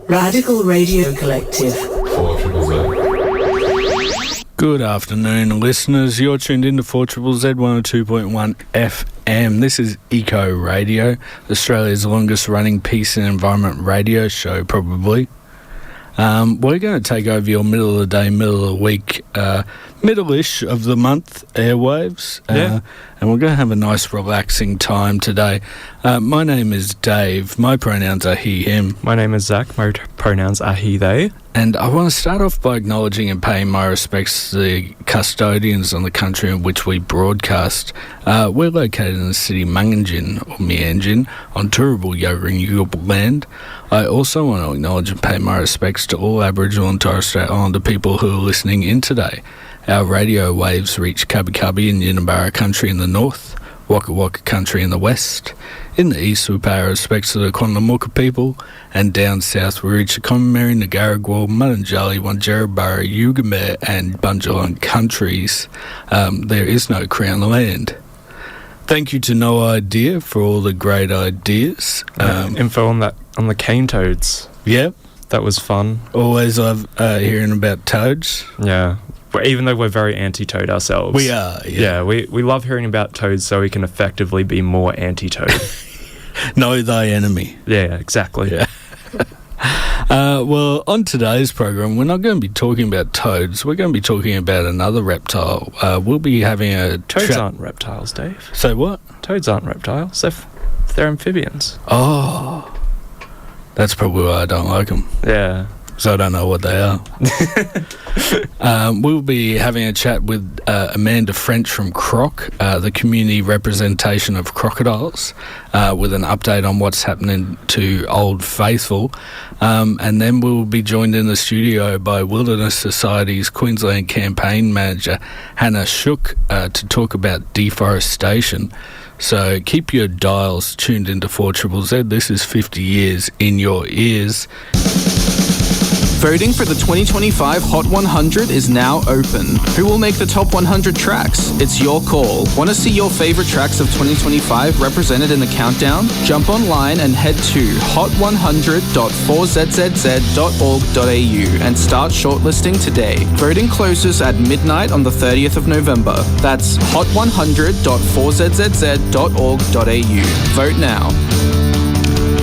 Radical Radio Collective. Good afternoon, listeners. You're tuned into 4ZZZ 102.1 FM. This is Eco Radio, Australia's longest running peace and environment radio show, probably. We're going to take over your middle of the day, middle of the week, middle-ish of the month airwaves. And we're going to have a nice relaxing time today. My name is Dave. My pronouns are he, him. My name is Zack. My pronouns are he, they. And I want to start off by acknowledging and paying my respects to the custodians on the country in which we broadcast. We're located in the city Mungangin, or Mianjin, on Turrbal Yagering land. I also want to acknowledge and pay my respects to all Aboriginal and Torres Strait Islander people who are listening in today. Our radio waves reach Cubby Cubby and Yinnabarra country in the north, Waka Waka country in the west. In the east, we pay our respects to the Queensland people, and down south we reach the Commonwealth, Nigaragua, Mudinjali, Wanjerabara, Yugamere and Bundjalung countries. There is no Crown land. Thank you to No Idea for all the great ideas. Info on the cane toads. Yep. That was fun. Always love hearing about toads. Yeah. But even though we're very anti-toad ourselves. We are, yeah. We love hearing about toads so we can effectively be more anti-toad. Know thy enemy. Yeah, exactly. Yeah. Well, on today's program, we're not going to be talking about toads. We're going to be talking about another reptile. We'll be having a... Toads aren't reptiles, Dave. Say what? Toads aren't reptiles. They're amphibians. Oh. That's probably why I don't like them. Yeah. So I don't know what they are. We'll be having a chat with Amanda French from CROC, the Community Representation of Crocodiles, with an update on what's happening to Old Faithful. And then we'll be joined in the studio by Wilderness Society's Queensland Campaign Manager, Hannah Schuch, to talk about deforestation. So keep your dials tuned into 4ZZZ. This is 50 years in your ears. Voting for the 2025 Hot 100 is now open. Who will make the top 100 tracks? It's your call. Want to see your favourite tracks of 2025 represented in the countdown? Jump online and head to hot100.4zzz.org.au and start shortlisting today. Voting closes at midnight on the 30th of November. That's hot100.4zzz.org.au. Vote now.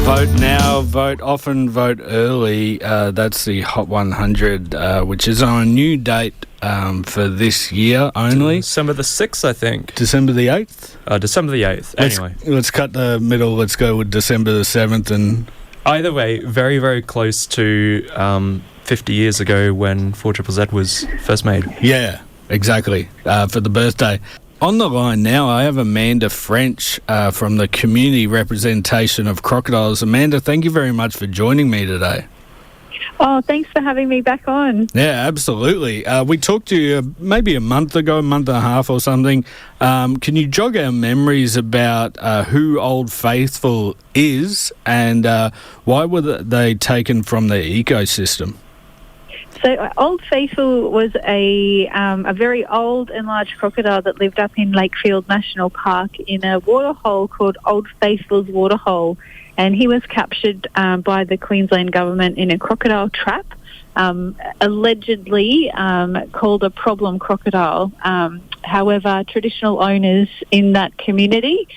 Vote now, vote often, vote early. That's the Hot 100, which is on a new date for this year only. December the 6th, I think. December the 8th? December the 8th, anyway. Let's cut the middle. Let's go with December the 7th. And either way, very, very close to 50 years ago when 4ZZZ was first made. Yeah, exactly, for the birthday. On the line now, I have Amanda French from the Community Representation of Crocodiles. Amanda, thank you very much for joining me today. Oh, thanks for having me back on. Yeah, absolutely. We talked to you maybe a month and a half or something. Can you jog our memories about who Old Faithful is and why were they taken from the ecosystem? So Old Faithful was a very old and large crocodile that lived up in Lakefield National Park in a waterhole called Old Faithful's Waterhole. And he was captured by the Queensland government in a crocodile trap, allegedly called a problem crocodile. However, traditional owners in that community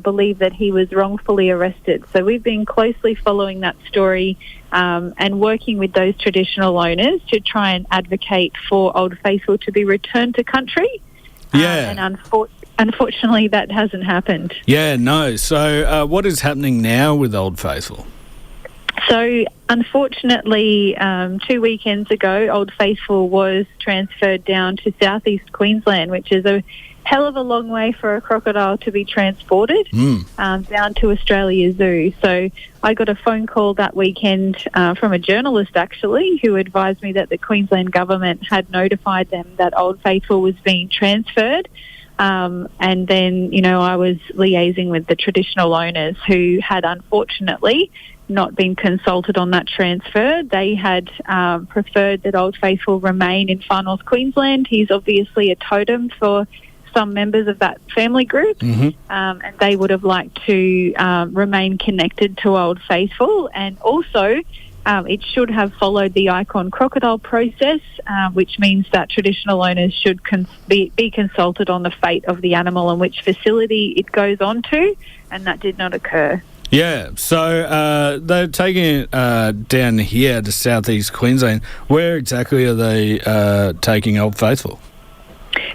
believe that he was wrongfully arrested. So we've been closely following that story and working with those traditional owners to try and advocate for Old Faithful to be returned to country. Yeah. And unfortunately, that hasn't happened. Yeah, no. So what is happening now with Old Faithful? So, unfortunately, 2 weekends ago, Old Faithful was transferred down to southeast Queensland, which is a hell of a long way for a crocodile to be transported down to Australia Zoo. So I got a phone call that weekend from a journalist, actually, who advised me that the Queensland government had notified them that Old Faithful was being transferred. And then, I was liaising with the traditional owners who had unfortunately not been consulted on that transfer. They had preferred that Old Faithful remain in Far North Queensland. He's obviously a totem for some members of that family group, and they would have liked to remain connected to Old Faithful, and also it should have followed the icon crocodile process, which means that traditional owners should be consulted on the fate of the animal and which facility it goes on to, and that did not occur. Yeah, so they're taking it down here to southeast Queensland. Where exactly are they taking Old Faithful?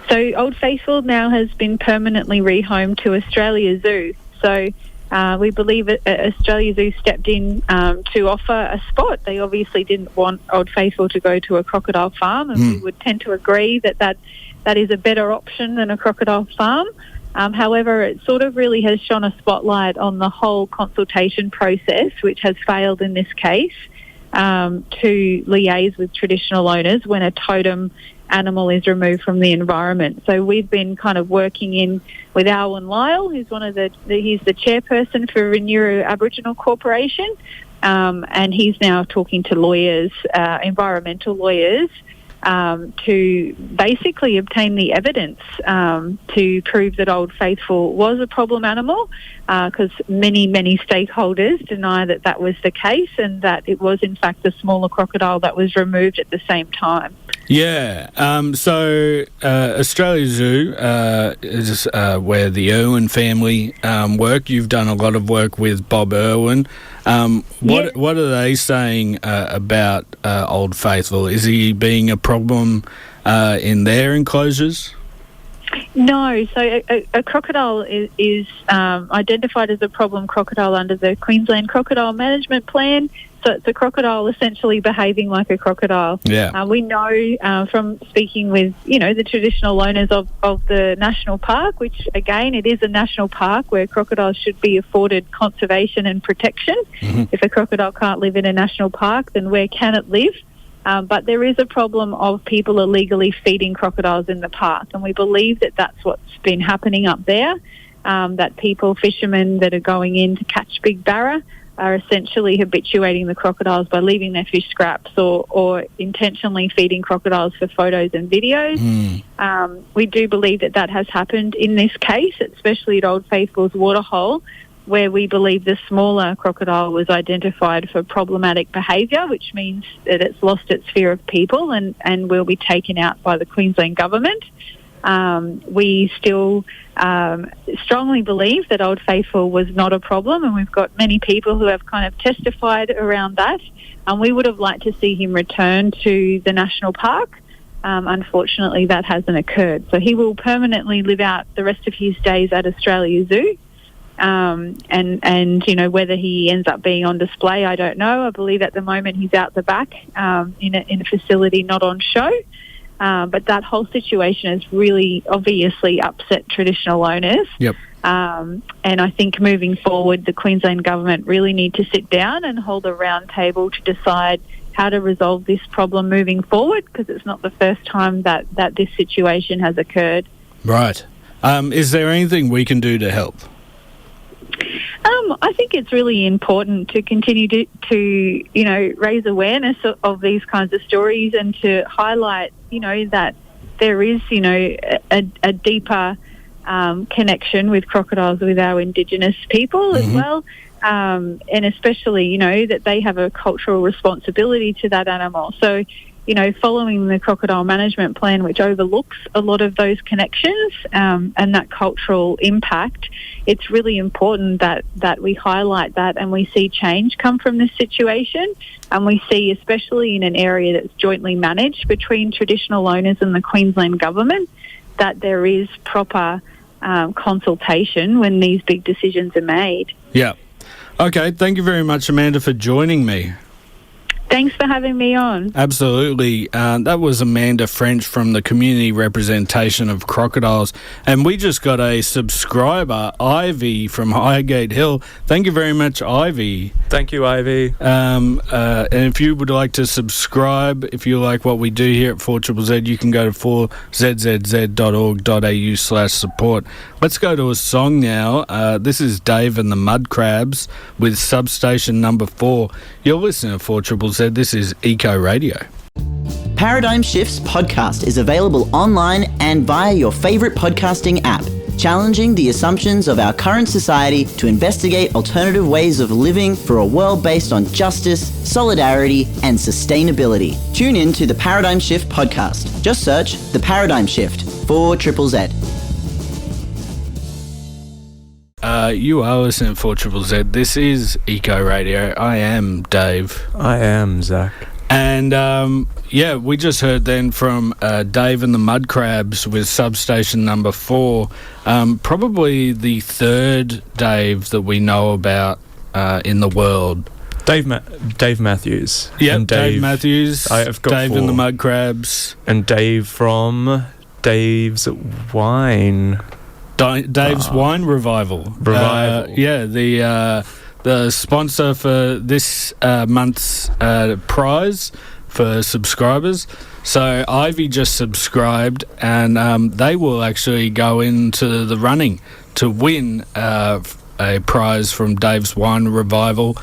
So Old Faithful now has been permanently rehomed to Australia Zoo. So we believe Australia Zoo stepped in to offer a spot. They obviously didn't want Old Faithful to go to a crocodile farm, and we would tend to agree that is a better option than a crocodile farm. However, it sort of really has shone a spotlight on the whole consultation process, which has failed in this case, to liaise with traditional owners when a totem animal is removed from the environment. So we've been kind of working in with Alwyn Lyle, who's he's the chairperson for Renew Aboriginal Corporation, and he's now talking to lawyers, environmental lawyers, to basically obtain the evidence to prove that Old Faithful was a problem animal, because many stakeholders deny that was the case and that it was in fact the smaller crocodile that was removed at the same time. Yeah, so Australia Zoo is where the Irwin family work. You've done a lot of work with Bob Irwin. What are they saying about Old Faithful? Is he being a problem in their enclosures? No, so a crocodile is identified as a problem crocodile under the Queensland Crocodile Management Plan. So it's a crocodile essentially behaving like a crocodile. Yeah. We know from speaking with, the traditional owners of the national park, which, again, it is a national park where crocodiles should be afforded conservation and protection. If a crocodile can't live in a national park, then where can it live? But there is a problem of people illegally feeding crocodiles in the park, and we believe that that's what's been happening up there, that fishermen that are going in to catch big barra, are essentially habituating the crocodiles by leaving their fish scraps or intentionally feeding crocodiles for photos and videos. We do believe that has happened in this case, especially at Old Faithful's waterhole, where we believe the smaller crocodile was identified for problematic behaviour, which means that it's lost its fear of people and will be taken out by the Queensland government. We still strongly believe that Old Faithful was not a problem, and we've got many people who have kind of testified around that, and we would have liked to see him return to the national park. Unfortunately, that hasn't occurred. So he will permanently live out the rest of his days at Australia Zoo. And whether he ends up being on display, I don't know. I believe at the moment he's out the back in a facility not on show. But that whole situation has really obviously upset traditional owners. Yep. And I think moving forward, the Queensland government really need to sit down and hold a round table to decide how to resolve this problem moving forward, because it's not the first time that this situation has occurred. Right. Is there anything we can do to help? I think it's really important to continue to raise awareness of these kinds of stories and to highlight, that there is, a deeper connection with crocodiles with our Indigenous people as well, and especially, that they have a cultural responsibility to that animal. So, following the Crocodile Management Plan, which overlooks a lot of those connections and that cultural impact, it's really important that we highlight that and we see change come from this situation. And we see, especially in an area that's jointly managed between traditional owners and the Queensland government, that there is proper consultation when these big decisions are made. Yeah. Okay, thank you very much, Amanda, for joining me. Thanks for having me on. Absolutely. That was Amanda French from the Community Representation of Crocodiles. And we just got a subscriber, Ivy, from Highgate Hill. Thank you very much, Ivy. Thank you, Ivy. And if you would like to subscribe, if you like what we do here at 4ZZZ, you can go to 4zzz.org.au/support. Let's go to a song now. This is Dave and the Mud Crabs with Substation Number 4. You're listening to 4ZZZ. This is Eco Radio. Paradigm Shift's podcast is available online and via your favorite podcasting app, challenging the assumptions of our current society to investigate alternative ways of living for a world based on justice, solidarity, and sustainability. Tune in to the Paradigm Shift podcast. Just search The Paradigm Shift for Triple Z. You are listening to 4ZZZ. This is Eco Radio. I am Dave. I am Zack. And we just heard then from Dave and the Mud Crabs with Substation number 4. Probably the third Dave that we know about in the world. Dave Matthews. Yeah, and Dave Matthews. I've got Dave 4. and the Mud Crabs. And Dave from Dave's Wine. Dave's Wine Revival. The sponsor for this month's prize for subscribers. So Ivy just subscribed, and they will actually go into the running to win a prize from Dave's Wine Revival,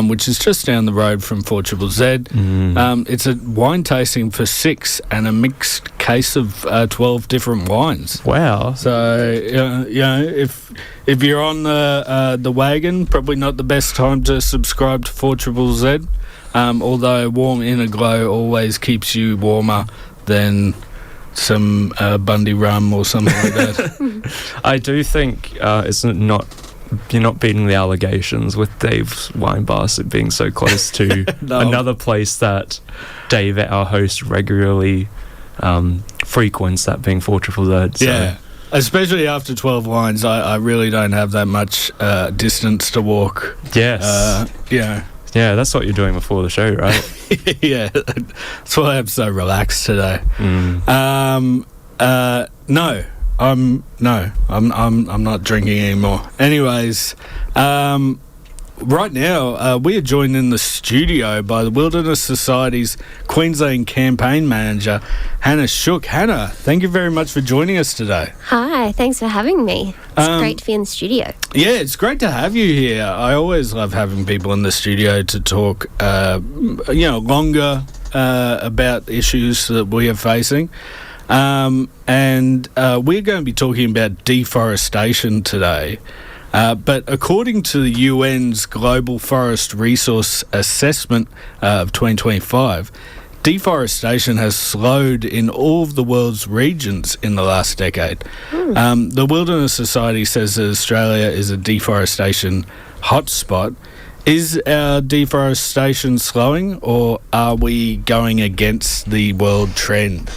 which is just down the road from 4ZZZ. It's a wine tasting for 6 and a mixed case of 12 different wines. Wow. So, if you're on the wagon, probably not the best time to subscribe to 4ZZZ, although Warm Inner Glow always keeps you warmer than some Bundy rum or something like that. I do think you're not beating the allegations with Dave's Wine Bar being so close to another place that Dave, our host, regularly frequents, that being 4ZZZ. So. Yeah, especially after 12 wines, I really don't have that much distance to walk. Yes. Yeah, that's what you're doing before the show, right? Yeah, that's why I'm so relaxed today. I'm not drinking anymore. Anyways, right now we are joined in the studio by the Wilderness Society's Queensland campaign manager, Hannah Schuch. Hannah, thank you very much for joining us today. Hi, thanks for having me. It's great to be in the studio. Yeah, it's great to have you here. I always love having people in the studio to talk, longer about issues that we are facing. And we're going to be talking about deforestation today. But according to the UN's Global Forest Resource Assessment of 2025, deforestation has slowed in all of the world's regions in the last decade. The Wilderness Society says that Australia is a deforestation hotspot. Is our deforestation slowing, or are we going against the world trend?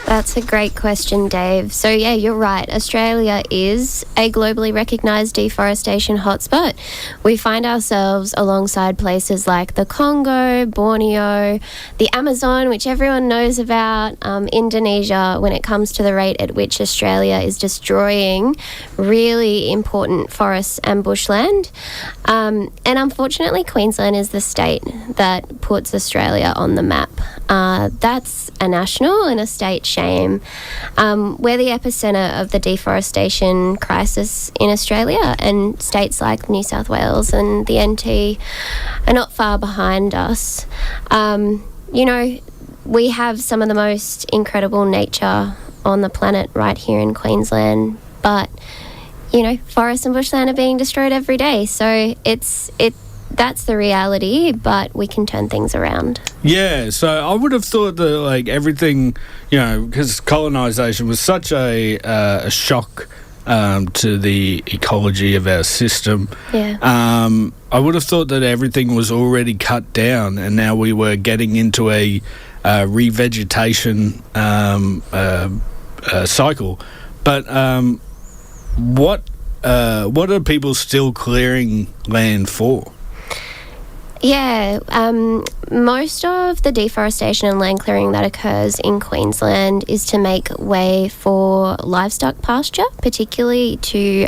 That's a great question, Dave. So, yeah, you're right. Australia is a globally recognised deforestation hotspot. We find ourselves alongside places like the Congo, Borneo, the Amazon, which everyone knows about, Indonesia, when it comes to the rate at which Australia is destroying really important forests and bushland. And unfortunately, Queensland is the state that puts Australia on the map. That's a national and a state shame. We're the epicenter of the deforestation crisis in Australia, and states like New South Wales and the NT are not far behind us. We have some of the most incredible nature on the planet right here in Queensland, but forests and bushland are being destroyed every day. So that's the reality, but we can turn things around. Yeah, so I would have thought that everything, because colonisation was such a shock to the ecology of our system. Yeah. I would have thought that everything was already cut down, and now we were getting into a revegetation cycle. But what are people still clearing land for? Yeah, most of the deforestation and land clearing that occurs in Queensland is to make way for livestock pasture, particularly to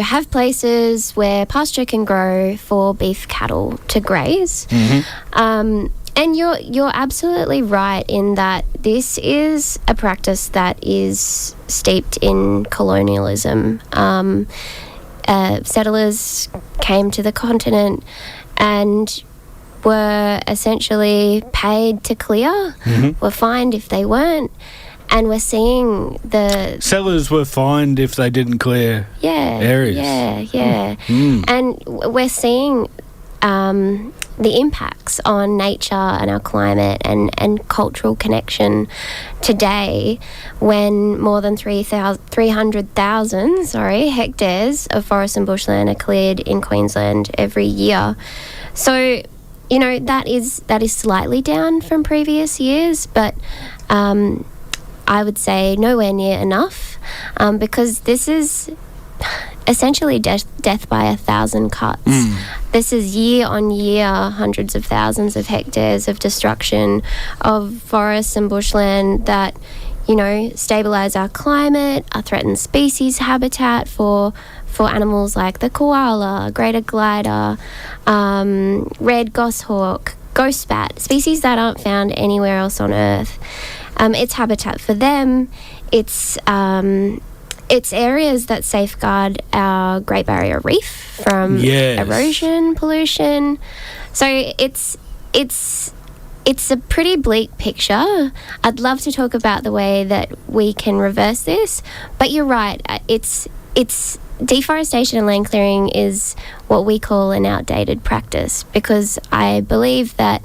have places where pasture can grow for beef cattle to graze. And you're absolutely right in that this is a practice that is steeped in colonialism. Settlers came to the continent, and were essentially paid to clear, were fined if they weren't. And we're seeing the... Sellers were fined if they didn't clear areas. Yeah. And we're seeing the impacts on nature and our climate and cultural connection today when more than 300,000 hectares of forest and bushland are cleared in Queensland every year. So, you know, that is slightly down from previous years, but... I would say nowhere near enough, because this is essentially death by 1,000 cuts. This is year on year, hundreds of thousands of hectares of destruction of forests and bushland that, you know, stabilise our climate, our threatened species habitat for animals like the koala, greater glider, red goshawk, ghost bat, species that aren't found anywhere else on Earth. It's habitat for them. It's areas that safeguard our Great Barrier Reef from erosion, pollution. So it's a pretty bleak picture. I'd love to talk about the way that we can reverse this, but you're right. It's deforestation and land clearing is what we call an outdated practice, because I believe that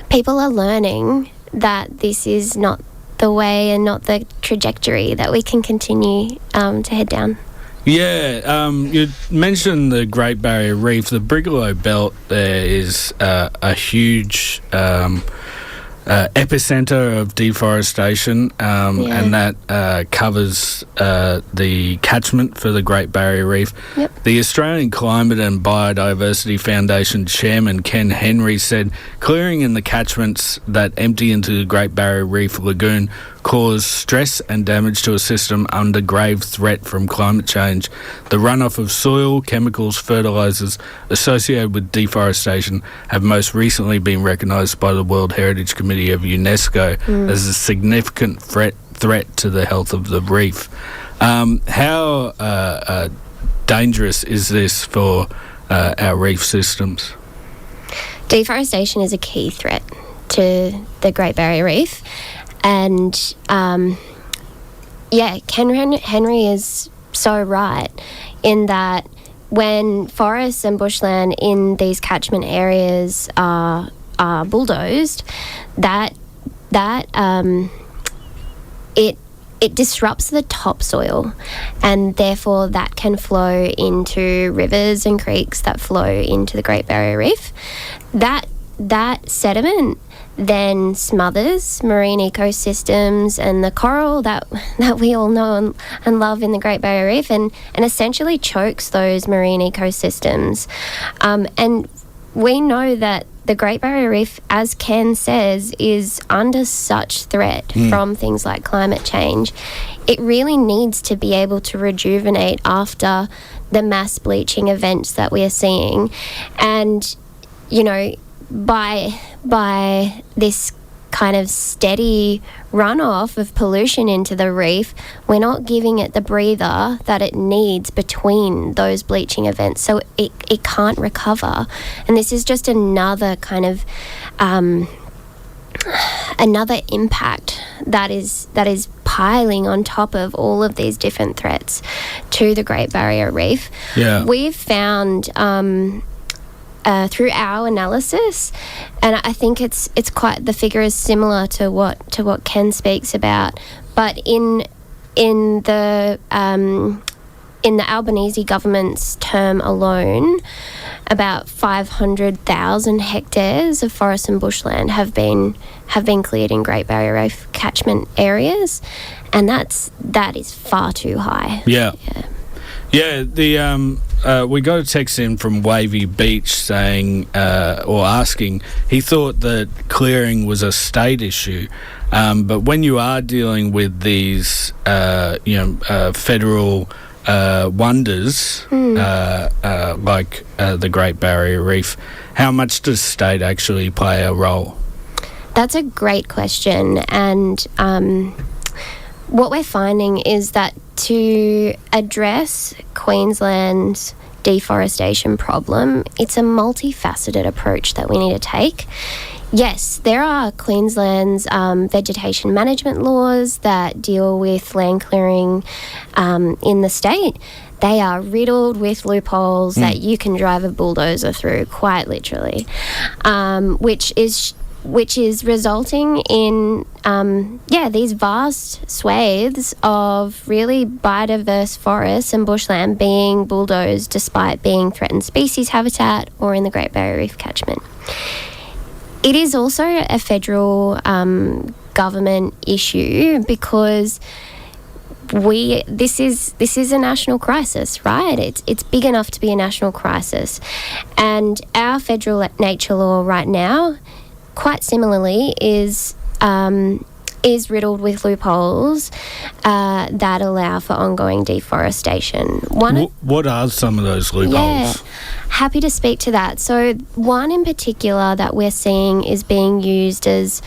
people are learning that this is not the way and not the trajectory that we can continue to head down. Yeah, you mentioned the Great Barrier Reef. The Brigalow Belt there is a huge epicentre of deforestation, and that covers the catchment for the Great Barrier Reef. Yep. The Australian Climate and Biodiversity Foundation Chairman Ken Henry said clearing in the catchments that empty into the Great Barrier Reef lagoon cause stress and damage to a system under grave threat from climate change. The runoff of soil, chemicals, fertilisers associated with deforestation have most recently been recognised by the World Heritage Committee of UNESCO as a significant threat to the health of the reef. How dangerous is this for our reef systems? Deforestation is a key threat to the Great Barrier Reef. And, Ken Henry is so right in that when forests and bushland in these catchment areas are bulldozed, it disrupts the topsoil, and therefore that can flow into rivers and creeks that flow into the Great Barrier Reef. That sediment then smothers marine ecosystems and the coral that we all know and love in the Great Barrier Reef, and essentially chokes those marine ecosystems. And we know that the Great Barrier Reef, as Ken says, is under such threat from things like climate change. It really needs to be able to rejuvenate after the mass bleaching events that we are seeing. And, you know, by this kind of steady runoff of pollution into the reef, we're not giving it the breather that it needs between those bleaching events, so it can't recover. And this is just another kind of another impact that is piling on top of all of these different threats to the Great Barrier Reef. We've found through our analysis, and I think it's quite, the figure is similar to what Ken speaks about, but in the Albanese government's term alone, about 500,000 hectares of forest and bushland have been cleared in Great Barrier Reef catchment areas, and that is far too high. We got a text in from Wavy Beach saying, or asking, he thought that clearing was a state issue, but when you are dealing with these, federal wonders like the Great Barrier Reef, how much does state actually play a role? That's a great question, and what we're finding is that to address Queensland's deforestation problem, it's a multifaceted approach that we need to take. Yes, there are Queensland's vegetation management laws that deal with land clearing in the state. They are riddled with loopholes that you can drive a bulldozer through, quite literally, which is resulting in these vast swathes of really biodiverse forests and bushland being bulldozed despite being threatened species habitat or in the Great Barrier Reef catchment. It is also a federal government issue because this is a national crisis, right? It's big enough to be a national crisis, and our federal nature law right now, quite similarly, is riddled with loopholes that allow for ongoing deforestation. What are some of those loopholes? Yeah, happy to speak to that. So one in particular that we're seeing is being used as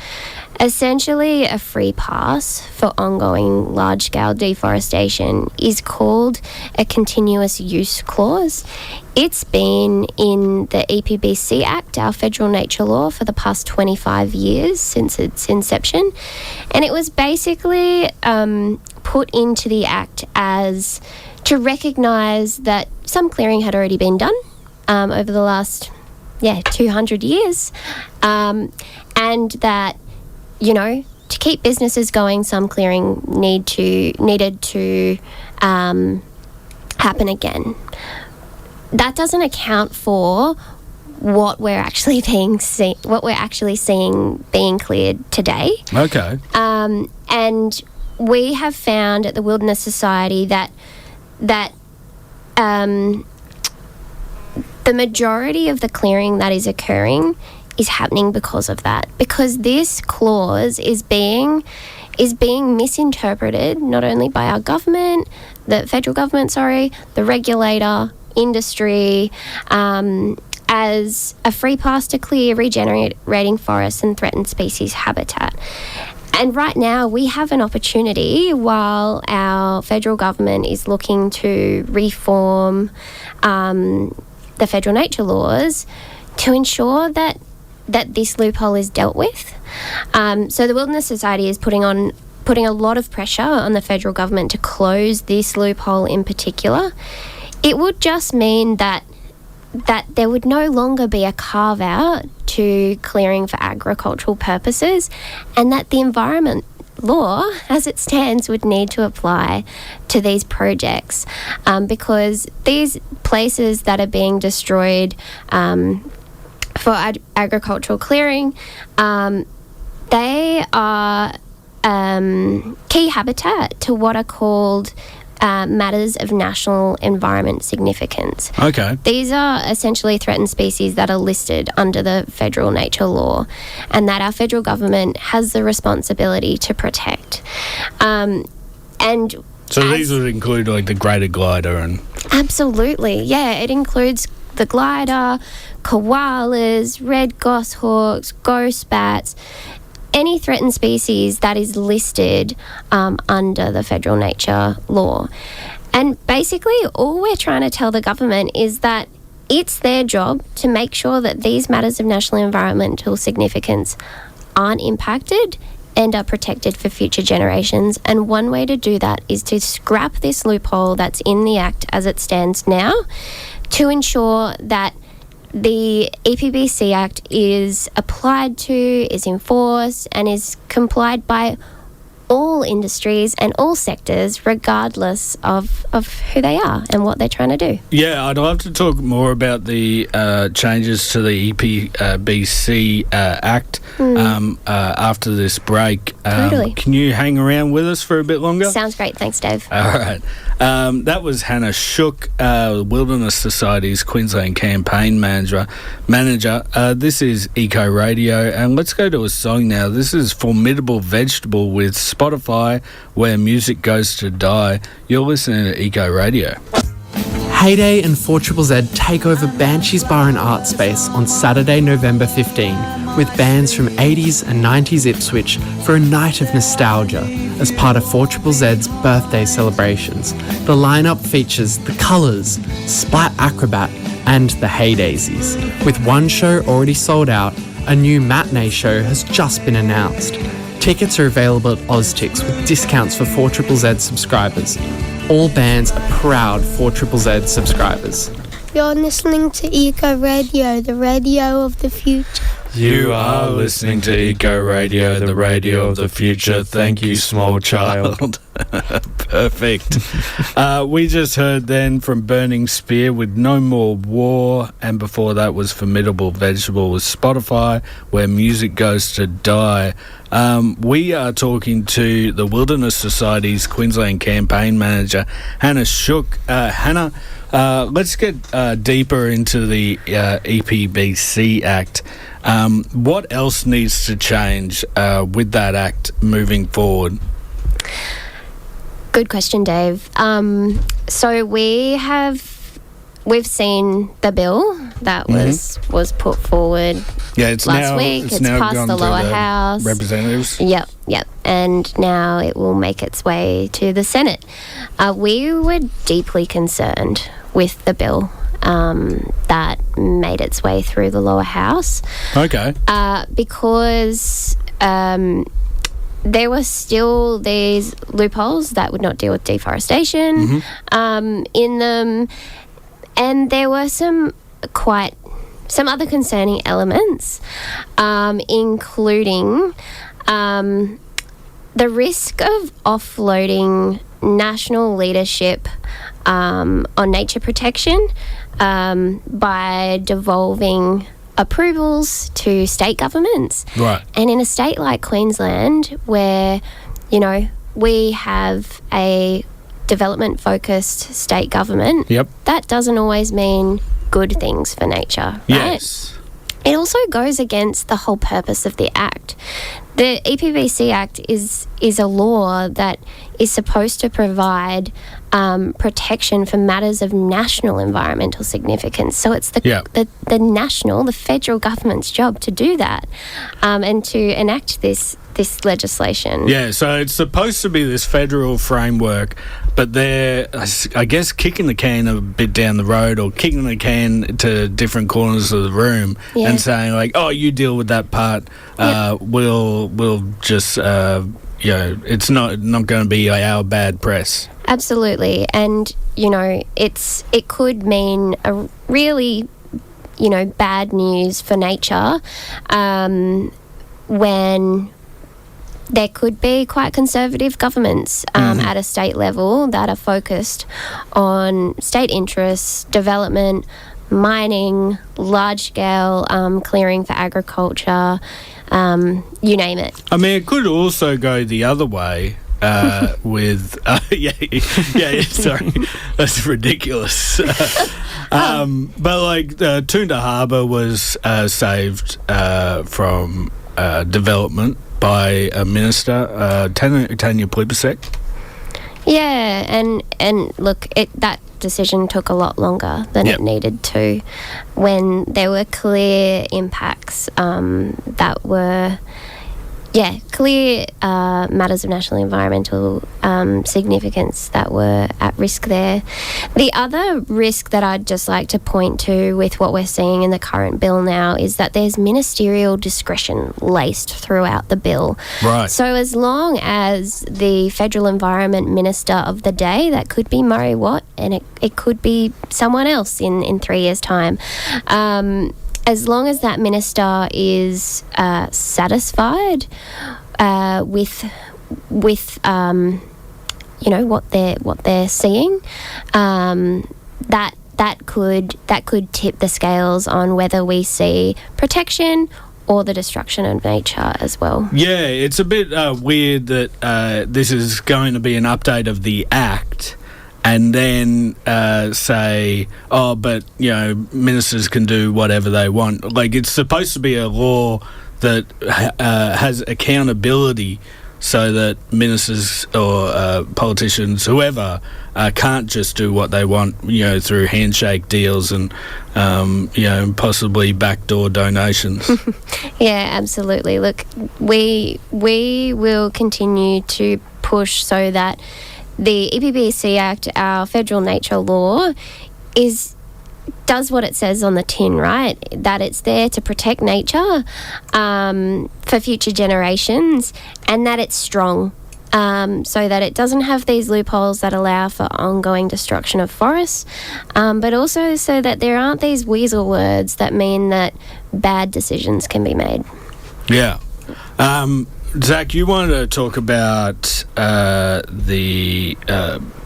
essentially a free pass for ongoing large-scale deforestation is called a continuous use clause. It's been in the EPBC Act, our federal nature law, for the past 25 years since its inception. And it was basically put into the Act as to recognise that some clearing had already been done over the last 200 years, and that, you know, to keep businesses going, some clearing needed to happen again. That doesn't account for what we're actually seeing being cleared today. Okay. And we have found at the Wilderness Society that the majority of the clearing that is occurring is happening because of that. Because this clause is being misinterpreted not only by our government, the federal government, the regulator, industry, as a free pass to clear regenerating forests and threatened species habitat. And right now we have an opportunity, while our federal government is looking to reform the federal nature laws, to ensure that this loophole is dealt with. So the Wilderness Society is putting a lot of pressure on the federal government to close this loophole in particular. It would just mean that there would no longer be a carve-out to clearing for agricultural purposes, and that the environment law, as it stands, would need to apply to these projects, because these places that are being destroyed for agricultural clearing, they are key habitat to what are called matters of national environment significance. Okay. These are essentially threatened species that are listed under the federal nature law, and that our federal government has the responsibility to protect. These would include like the greater glider and... Absolutely, yeah. It includes the glider, koalas, red goshawks, ghost bats, any threatened species that is listed under the federal nature law. And basically all we're trying to tell the government is that it's their job to make sure that these matters of national environmental significance aren't impacted and are protected for future generations. And one way to do that is to scrap this loophole that's in the Act as it stands now, to ensure that the EPBC Act is applied to, is enforced, and is complied by all industries and all sectors, regardless of who they are and what they're trying to do. Yeah, I'd love to talk more about the changes to the EPBC Act after this break. Totally. Can you hang around with us for a bit longer? Sounds great. Thanks, Dave. All right. That was Hannah Schuch, Wilderness Society's Queensland campaign manager. This is Eco Radio, and let's go to a song now. This is Formidable Vegetable with Spotify, Where Music Goes to Die. You're listening to Eco Radio. Heyday and 4ZZZ take over Banshee's Bar and Art Space on Saturday, November 15, with bands from 80s and 90s Ipswich for a night of nostalgia, as part of 4ZZ's birthday celebrations. The lineup features The Colours, Splat Acrobat, and The Haydaisies. With one show already sold out, a new matinee show has just been announced. Tickets are available at OzTix with discounts for 4ZZZ subscribers. All bands are proud 4ZZZ subscribers. You're listening to Eco Radio, the radio of the future. You are listening to Eco Radio, the radio of the future. Thank you, small child. Perfect. We just heard then from Burning Spear with No More War, and before that was Formidable Vegetable with Spotify, Where Music Goes to Die. We are talking to the Wilderness Society's Queensland campaign manager, Hannah Schuch. Hannah, let's get deeper into the EPBC Act. What else needs to change with that Act moving forward? Good question, Dave. So we've seen the bill that was put forward last week. It's passed the lower house. Representatives. Yep. And now it will make its way to the Senate. We were deeply concerned with the bill that made its way through the lower house. Okay. Because there were still these loopholes that would not deal with deforestation in them, and there were some other concerning elements, including the risk of offloading national leadership on nature protection by devolving approvals to state governments. Right. And in a state like Queensland, where, we have a development-focused state government, that doesn't always mean good things for nature, right? Yes. It also goes against the whole purpose of the Act. The EPBC Act is a law that is supposed to provide protection for matters of national environmental significance. So it's the federal government's job to do that and to enact this legislation. Yeah, so it's supposed to be this federal framework, but they're, I guess, kicking the can a bit down the road or kicking the can to different corners of the room and saying, like, oh, you deal with that part. We'll just, it's not going to be our bad press. Absolutely. And, it could mean a really, bad news for nature when there could be quite conservative governments at a state level that are focused on state interests, development, mining, large-scale clearing for agriculture, you name it. I mean, it could also go the other way with... sorry, that's ridiculous. But, like, Toondah Harbour was saved from development by a minister, Tanya Plibersek. Yeah, and look, that decision took a lot longer than it needed to, when there were clear impacts that were clear matters of national environmental significance that were at risk there. The other risk that I'd just like to point to with what we're seeing in the current bill now is that there's ministerial discretion laced throughout the bill. Right. So as long as the Federal Environment Minister of the day, that could be Murray Watt, and it could be someone else in 3 years' time, as long as that minister is satisfied with what they're seeing, that could tip the scales on whether we see protection or the destruction of nature as well. Yeah, it's a bit weird that this is going to be an update of the Act, and then say, oh, but, ministers can do whatever they want. Like, it's supposed to be a law that has accountability so that ministers or politicians, whoever, can't just do what they want, through handshake deals and, possibly backdoor donations. Yeah, absolutely. Look, we will continue to push so that the EPBC Act, our federal nature law, does what it says on the tin, right? That it's there to protect nature for future generations, and that it's strong. So that it doesn't have these loopholes that allow for ongoing destruction of forests, but also so that there aren't these weasel words that mean that bad decisions can be made. Yeah. Zack, you wanted to talk about the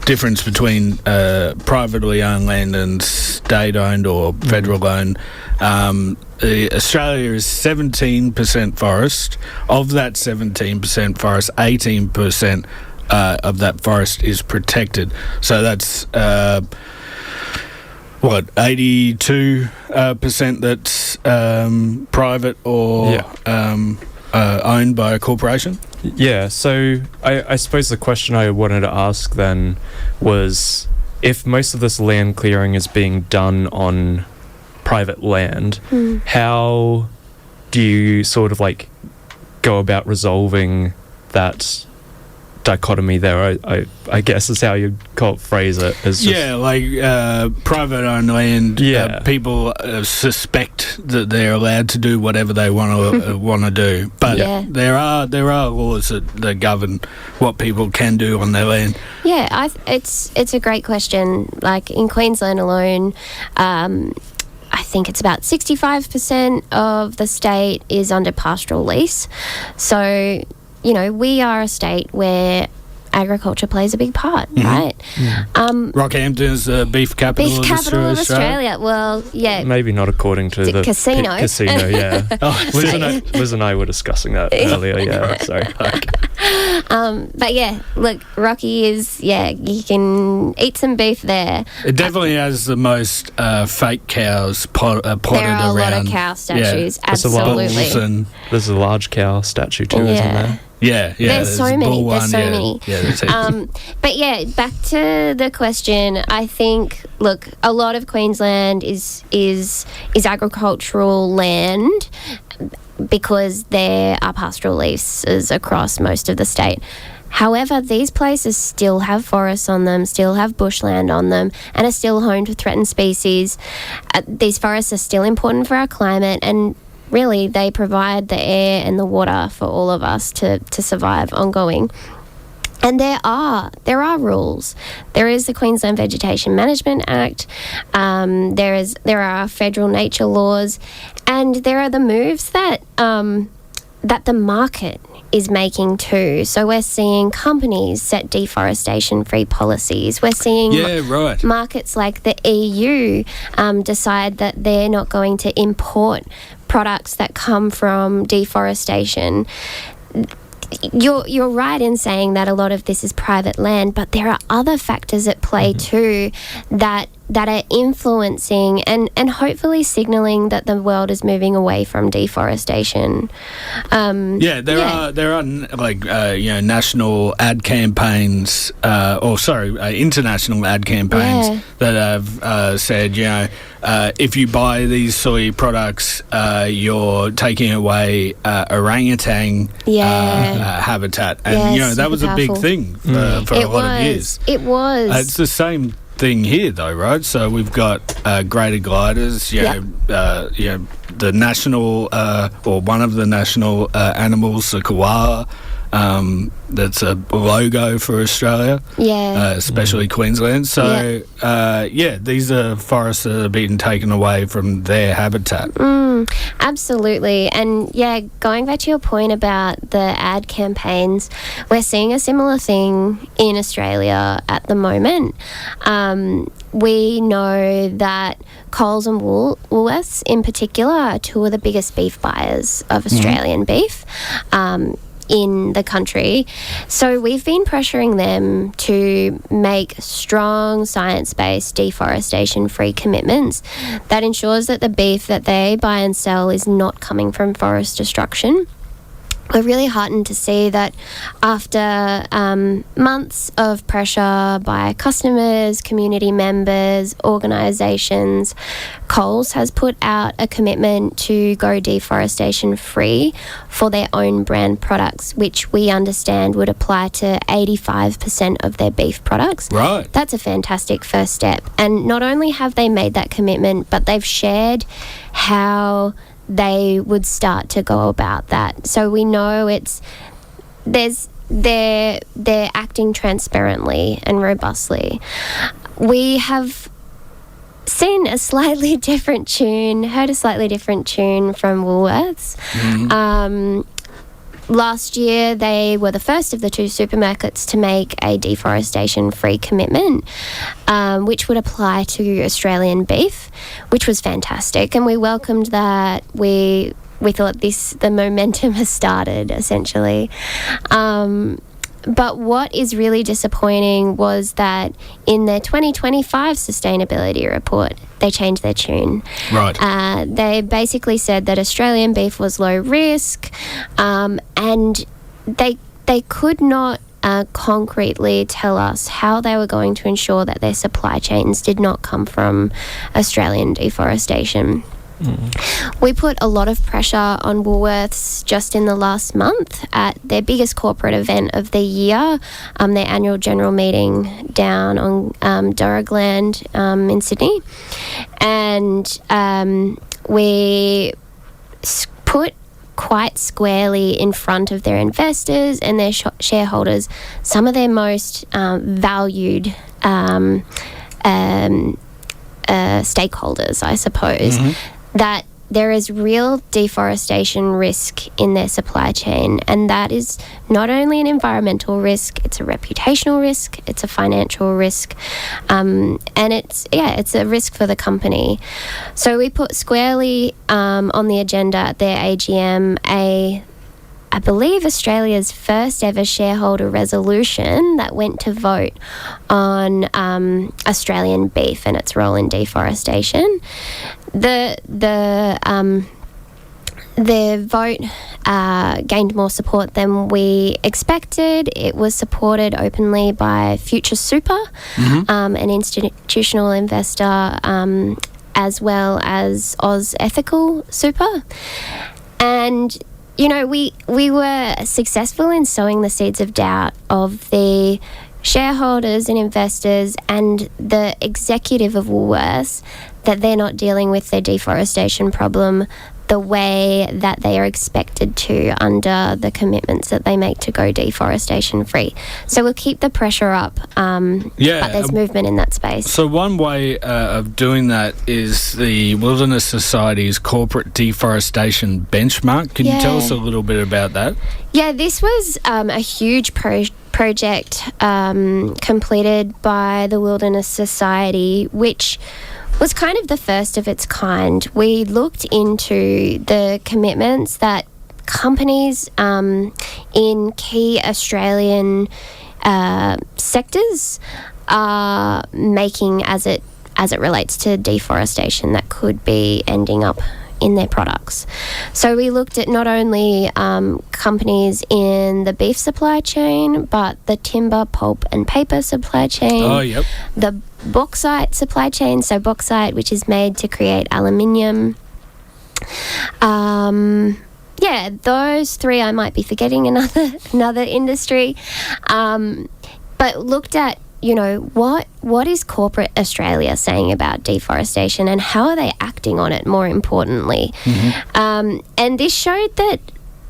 difference between privately owned land and state-owned or federal-owned. Australia is 17% forest. Of that 17% forest, 18% of that forest is protected. So that's 82% that's private or owned by a corporation? Yeah, so I suppose the question I wanted to ask then was, if most of this land clearing is being done on private land, how do you sort of like go about resolving that dichotomy there? I guess is how you'd phrase it. As just private owned land. People suspect that they're allowed to do whatever they want to do, but there are laws that govern what people can do on their land. Yeah, it's a great question. Like in Queensland alone, I think it's about 65% of the state is under pastoral lease. So, you know, we are a state where agriculture plays a big part, right? Rockhampton is the beef capital of Australia. Well, yeah. Maybe not according to the casino. Casino, yeah. Liz and I were discussing that earlier, yeah. Sorry. But yeah, look, Rocky is, you can eat some beef there. It definitely has the most fake cows plotted around. There are a lot of cow statues, absolutely. There's a large cow statue too, isn't there? Yeah. There's so many. There's so many. Yeah, there's but yeah, back to the question. I think, look, a lot of Queensland is agricultural land because there are pastoral leases across most of the state. However, these places still have forests on them, still have bushland on them, and are still home to threatened species. These forests are still important for our climate, and really, they provide the air and the water for all of us to survive ongoing. And there are rules. There is the Queensland Vegetation Management Act. There are federal nature laws, and there are the moves that the market is making too. So we're seeing companies set deforestation-free policies. We're seeing markets like the EU decide that they're not going to import products that come from deforestation. You're right in saying that a lot of this is private land, but there are other factors at play too that are influencing and hopefully signalling that the world is moving away from deforestation. There are like national ad campaigns, international ad campaigns that have said, if you buy these soy products, you're taking away orangutan habitat, and that was a big thing for a lot of years. It was. It's the same thing here, though, right? So we've got greater gliders, the national or one of the national animals, the koala. That's a logo for Australia, especially Queensland. So, these are forests that are being taken away from their habitat. Absolutely. And going back to your point about the ad campaigns, we're seeing a similar thing in Australia at the moment. We know that Coles and Woolworths in particular are two of the biggest beef buyers of Australian beef in the country. So we've been pressuring them to make strong science-based deforestation-free commitments that ensures that the beef that they buy and sell is not coming from forest destruction. we're really heartened to see that after months of pressure by customers, community members, organisations, Coles has put out a commitment to go deforestation free for their own brand products, which we understand would apply to 85% of their beef products. Right. That's a fantastic first step. And not only have they made that commitment, but they've shared how they would start to go about that. So we know they're acting transparently and robustly. We have seen a slightly different tune, heard a slightly different tune from Woolworths. Mm-hmm. Last year, they were the first of the two supermarkets to make a deforestation-free commitment, which would apply to Australian beef, which was fantastic, and we welcomed that. We thought the momentum has started, essentially. But what is really disappointing was that in their 2025 sustainability report, they changed their tune. Right. They basically said that Australian beef was low risk, and they could not concretely tell us how they were going to ensure that their supply chains did not come from Australian deforestation. We put a lot of pressure on Woolworths just in the last month at their biggest corporate event of the year, their annual general meeting down on Durragland in Sydney. And we put quite squarely in front of their investors and their shareholders some of their most valued stakeholders, I suppose, that there is real deforestation risk in their supply chain, and that is not only an environmental risk, it's a reputational risk, it's a financial risk, and it's a risk for the company. So we put squarely on the agenda at their AGM I believe Australia's first ever shareholder resolution that went to vote on Australian beef and its role in deforestation. The vote gained more support than we expected. It was supported openly by Future Super, an institutional investor, as well as Oz Ethical Super. And you know, we were successful in sowing the seeds of doubt of the shareholders and investors and the executive of Woolworths that they're not dealing with their deforestation problem the way that they are expected to under the commitments that they make to go deforestation free. So we'll keep the pressure up, but there's movement in that space. So one way of doing that is the Wilderness Society's corporate deforestation benchmark. Can you tell us a little bit about that? Yeah, this was a huge project completed by the Wilderness Society, which was kind of the first of its kind. We looked into the commitments that companies in key Australian sectors are making as it relates to deforestation that could be ending up in their products. So we looked at not only companies in the beef supply chain, but the timber, pulp and paper supply chain, the bauxite supply chain, so bauxite which is made to create aluminium. Those three, I might be forgetting another industry, but looked at, you know, what is corporate Australia saying about deforestation and how are they acting on it, more importantly. And this showed that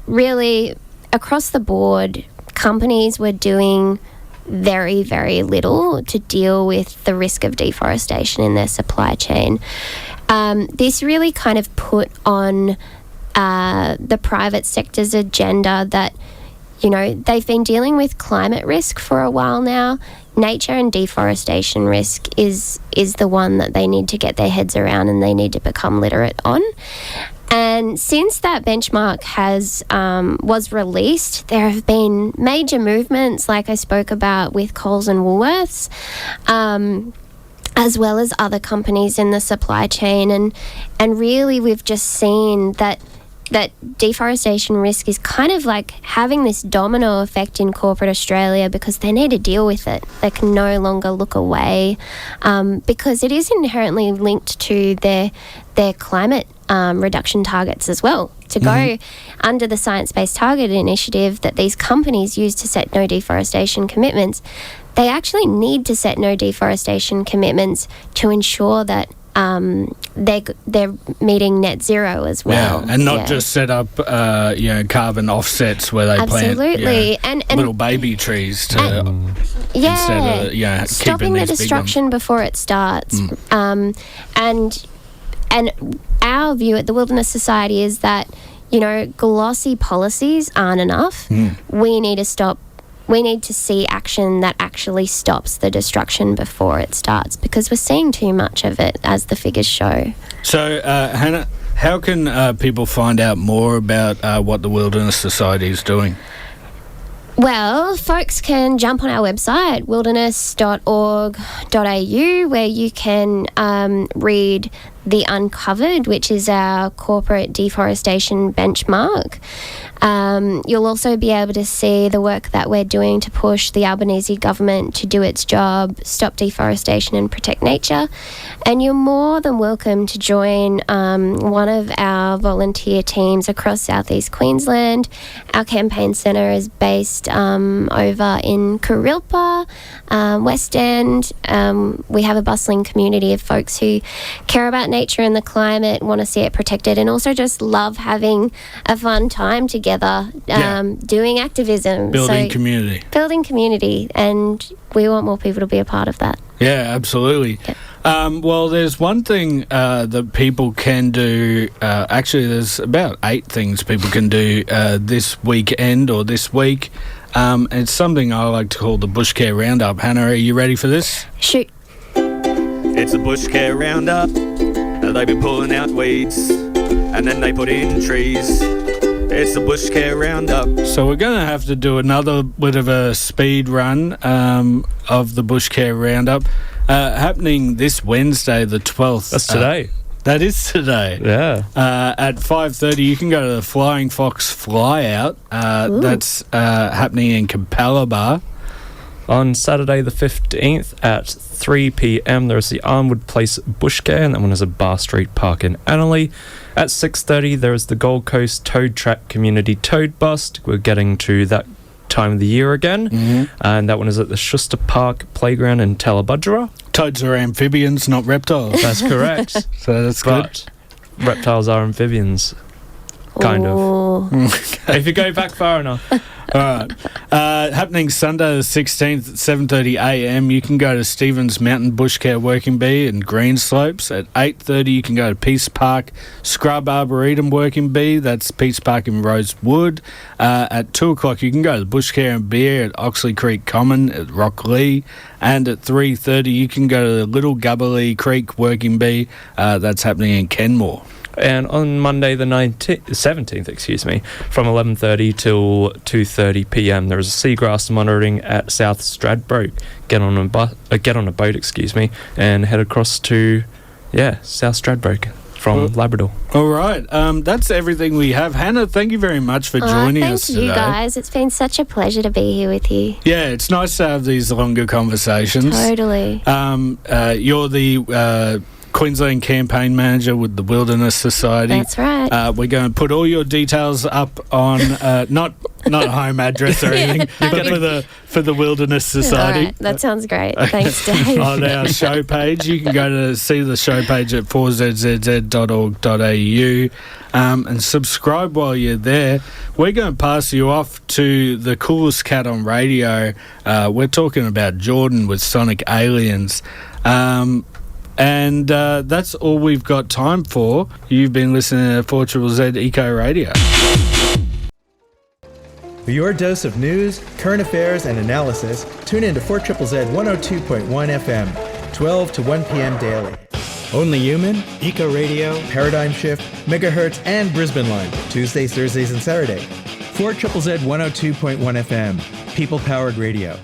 really across the board companies were doing very, very little to deal with the risk of deforestation in their supply chain. This really kind of put on the private sector's agenda that, you know, they've been dealing with climate risk for a while now. Nature and deforestation risk is the one that they need to get their heads around and they need to become literate on. And since that benchmark was released, there have been major movements, like I spoke about with Coles and Woolworths, as well as other companies in the supply chain. And really we've just seen that that deforestation risk is kind of like having this domino effect in corporate Australia because they need to deal with it. They can no longer look away because it is inherently linked to their climate reduction targets as well. To go under the Science-Based Target Initiative that these companies use to set no deforestation commitments, they actually need to set no deforestation commitments to ensure that they're meeting net zero as well. Yeah, and not just set up carbon offsets where they plant and little baby trees to instead of stopping the destruction before it starts. And our view at the Wilderness Society is that, glossy policies aren't enough. We need to see action that actually stops the destruction before it starts because we're seeing too much of it, as the figures show. So, Hannah, how can people find out more about what the Wilderness Society is doing? Well, folks can jump on our website, wilderness.org.au, where you can read The Uncovered, which is our corporate deforestation benchmark. You'll also be able to see the work that we're doing to push the Albanese government to do its job, stop deforestation and protect nature. And you're more than welcome to join one of our volunteer teams across southeast Queensland. Our campaign centre is based over in Kurilpa, West End. We have a bustling community of folks who care about nature and the climate, want to see it protected, and also just love having a fun time together, doing activism. Building community, and we want more people to be a part of that. Yeah, absolutely. Yeah. Well, there's one thing that people can do. Actually, there's about 8 things people can do this weekend or this week. It's something I like to call the Bushcare Roundup. Hannah, are you ready for this? Shoot. It's a Bushcare Roundup. They've been pulling out weeds and then they put in trees. It's the Bushcare Roundup. So we're going to have to do another bit of a speed run of the Bushcare Roundup, happening this Wednesday, the 12th. That's today. That is today. Yeah. At 5:30, you can go to the Flying Fox Flyout. That's happening in Capalaba. On Saturday the 15th at 3 p.m, there is the Arnwood Place Bushcare, and that one is at Barr Street Park in Annerley. At 6:30, there is the Gold Coast ToadTrack Community Toad Bust. We're getting to that time of the year again, and that one is at the Schuster Park Playground in Tallebudgera. Toads are amphibians, not reptiles. That's correct. So that's good. Reptiles are amphibians. Kind of. If you go back far enough. All right. Happening Sunday the 16th at 7:30 a.m. You can go to Stevens Mountain Bushcare Working Bee in Greenslopes. At 8:30 you can go to Peace Park Scrub Arboretum Working Bee. That's Peace Park in Rosewood. At 2 o'clock you can go to the Bushcare and Beer at Oxley Creek Common at Rocklea. And at 3:30 you can go to the Little Gubberley Creek Working Bee. That's happening in Kenmore. And on Monday the 17th, from 11:30 till 2:30 p.m, there is a seagrass monitoring at South Stradbroke. Get on a boat, and head across to South Stradbroke from Labrador. All right, that's everything we have. Hannah, thank you very much for joining us today. Thank you, guys. It's been such a pleasure to be here with you. Yeah, it's nice to have these longer conversations. Totally. You're the Queensland campaign manager with the Wilderness Society. That's right. We're going to put all your details up on not a home address or anything, but for the Wilderness Society. All right. That sounds great. Thanks, Dave. On our show page, you can go to see the show page at 4zzz.org.au and subscribe while you're there. We're going to pass you off to the coolest cat on radio. We're talking about Jordan with Sonic Aliens. And that's all we've got time for. You've been listening to 4ZZZ Eco Radio. For your dose of news, current affairs, and analysis, tune in to 4ZZZ 102.1 FM, 12 to 1 p.m. daily. Only Human, Eco Radio, Paradigm Shift, Megahertz, and Brisbane Line, Tuesdays, Thursdays, and Saturday. 4ZZZ 102.1 FM, people-powered radio.